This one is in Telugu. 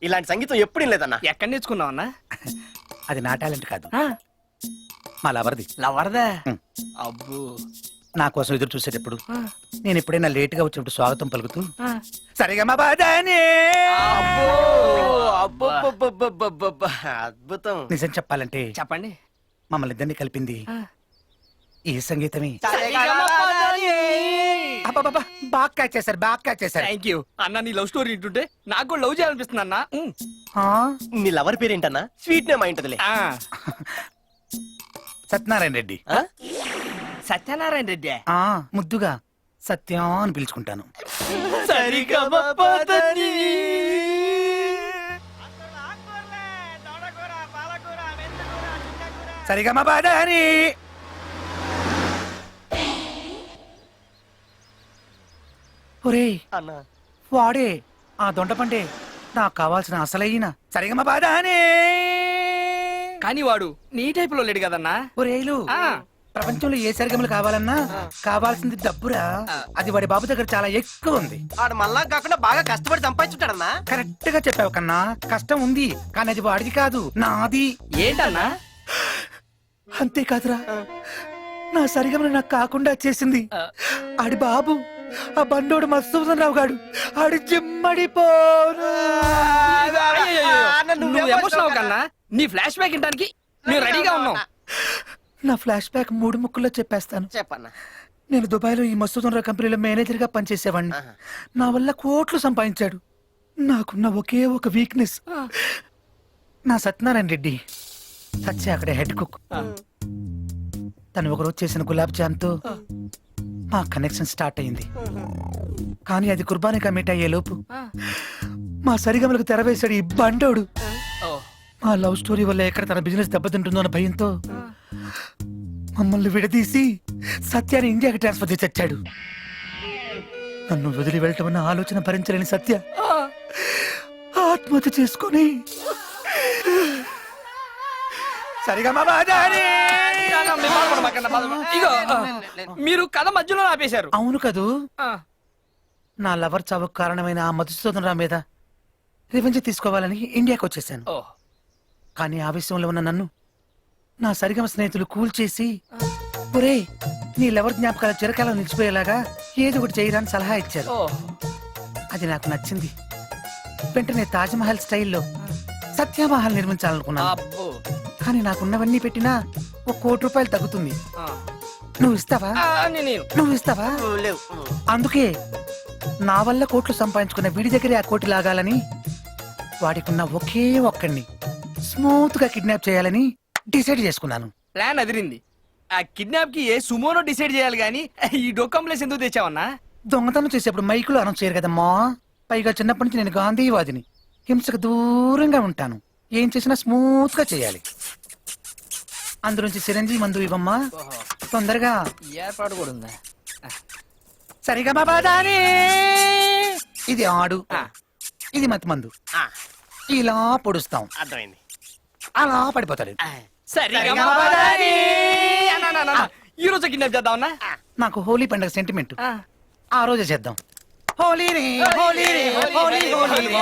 ఇలాంటి సంగీతం ఎప్పుడు లేదన్నా. ఎక్కడ నేర్చుకున్నావు అన్నా? అది నా టాలెంట్ కాదు, మా లవర్ది. లవర్దా? అబ్బో. నా కోసం ఎదురు చూసేటప్పుడు నేను ఎప్పుడైనా లేట్ గా వచ్చినప్పుడు స్వాగతం పలుకుతూ సరిగా మా బాధానే. అద్భుతం. నిజం చెప్పాలంటే చెప్పండి. మమ్మల్ని ఇద్దరిని కలిపింది ఈ సంగీతమే. అబ్బబ్బబ్బా, బాగా క్యాచ్ చేశారు, బాగా క్యాచ్ చేశారు. థ్యాంక్ యూ అన్న. నీ లవ్ స్టోరీ వింటుంటే నాకు కూడా లవ్ చేయాలనిపిస్తుంది అన్న. నీ లవర్ పేరేంటన్నా? స్వీట్ నేమ్ అయింటదిలే. సత్యనారాయణ రెడ్డి. సత్యనారాయణ రెడ్డి. ముద్దుగా సత్యం అని పిలుచుకుంటాను. సరిగా మా బాధాని. ఒరేయ్ అన్నా, వాడే ఆ దొండపండే నాకు కావాల్సిన అసలైన సరిగమ బాధానే. కానీ వాడు నీ టైప్ లో లేడు కదన్నా. ఒరేయ్లు, ప్రపంచంలో ఏ సరిగమలు కావాలన్నా కావాల్సింది డబ్బురా. అది వాడి బాబు దగ్గర చాలా ఎక్కువ ఉంది. ఆడు మళ్ళా కాకుండా బాగా కష్టపడి సంపాదించుంటాడన్నా. కరెక్ట్ గా చెప్పావు కన్నా. కష్టం ఉంది కానీ అది వాడిది కాదు, నాది. ఏంటన్నా? అంతేకాదురా, నా సరిగమలు నాకు కాకుండా చేసింది ఆడి బాబు, ఆ బండోడు మస్తూదన్ రావు గాడు. ఆడి జిమ్మడిపోను. నువ్వు ఎమోషనల్ కన్నా. నీ ఫ్లాష్ బ్యాక్ ఇంటానికి మేము రెడీగా ఉన్నాం. నా ఫ్లాష్ బ్యాక్ 3 ముక్కల్లో చెప్పేస్తాను. చెప్పన్నా. నేను దుబాయ్లో ఈ మస్తూదన్ రావు కంపెనీలో మేనేజర్ గా పనిచేసేవాడిని. నా వల్ల కోట్లు సంపాదించాడు. నాకున్న ఒకే ఒక వీక్నెస్, నా సత్యనారాయణ రెడ్డి సత్య అక్కడే హెడ్ కుక్. తను ఒకరోజు చేసిన గులాబ్ జామ్ తో మా కనెక్షన్ స్టార్ట్ అయింది. కానీ అది కుర్బానీ కమిట్ అయ్యే లోపు మా సరిగమలకు తెరవేశాడు ఈ బండోడు. మా లవ్ స్టోరీ వల్ల ఎక్కడ తన బిజినెస్ దెబ్బతింటుందో అన్న భయంతో మమ్మల్ని విడదీసి సత్యాన్ని ఇండియాకి ట్రాన్స్ఫర్ చేసి వచ్చాడు. నన్ను వదిలి వెళ్ళటం అన్న ఆలోచన భరించలేని సత్య ఆత్మహత్య చేసుకొని సరిగమ బాధాని. మీరు కథ మధ్యలో ఆపేశారు. అవును కదూ. నా లవర్ చావుకు కారణమైన ఆ మధుసూదన్ రావు మీద రివెంజ్ తీసుకోవాలని ఇండియాకి వచ్చేసాను. కానీ ఆవేశంలో ఉన్న నన్ను నా సరిగమ స్నేహితులు కూల్చేసి, ఒరే నీ లవర్ జ్ఞాపకాల చిరకాలం నిలిచిపోయేలాగా ఏదో ఒకటి చేయడానికి సలహా ఇచ్చారు. అది నాకు నచ్చింది. వెంటనే తాజ్మహల్ స్టైల్లో సత్యమహల్ నిర్మించాలనుకున్నాను. కానీ నాకున్నవన్నీ పెట్టినా ₹1 కోటి తగ్గుతుంది. నువ్వు ఇస్తావా? నువ్వు ఇస్తావా? అందుకే నా వల్ల కోట్లు సంపాదించుకున్న వీడి దగ్గరే ఆ కోటి లాగాలని వాడికున్న ఒకే ఒక్కడిని స్మూత్ గా కిడ్నాప్ చేయాలని డిసైడ్ చేసుకున్నాను. ప్లాన్ అదిరింది. ఆ కిడ్నాప్ కి ఏ సుమోనో డిసైడ్ చేయాలి గానీ ఈ డొక్కం ప్లేస్ ఎందుకు తెచ్చావన్నా? దొంగతనం చేసేప్పుడు మైకులు అనౌన్స్ చేయరు కదమ్మా. పైగా చిన్నప్పటి నుంచి నేను గాంధీవాదిని. హింసకు దూరంగా ఉంటాను. ఏం చేసినా స్మూత్ గా చేయాలి. అందులోంచి సిరంజీ మందు ఇవ్వమ్మా తొందరగా. ఏర్పాటు కూడా ఉందా? సరిగా మా బాధాని. ఇది ఆడు, ఇది మతి మందు. ఇలా పొడుస్తాం, అర్థమైంది. అలా పడిపోతాడు. ఈ రోజు కిడ్నాప్ చేద్దామన్నా? నాకు హోలీ పండుగ సెంటిమెంట్. ఆ రోజే చేద్దాం. హోలీ రే హోలీ రే హోలీ హోలీ.